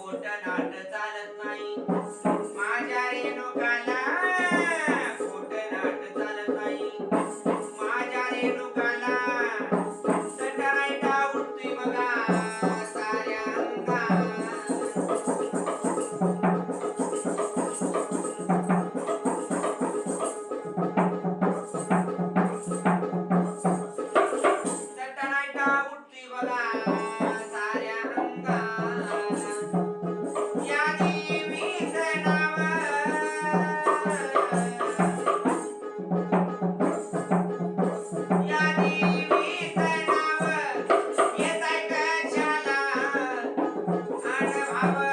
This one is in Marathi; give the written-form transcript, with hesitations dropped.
खोट नाट चालत नाही माझ्या रेणुकाला खोट नाट चालत नाही माझ्या रेणुकाला दंडरायटा उठतोय बघा साऱ्या अंगात दंडरायटा उठतोय बघा साऱ्या अंगात या देवीचं नाव या देवीचं नाव येतंय कशाला आण भाव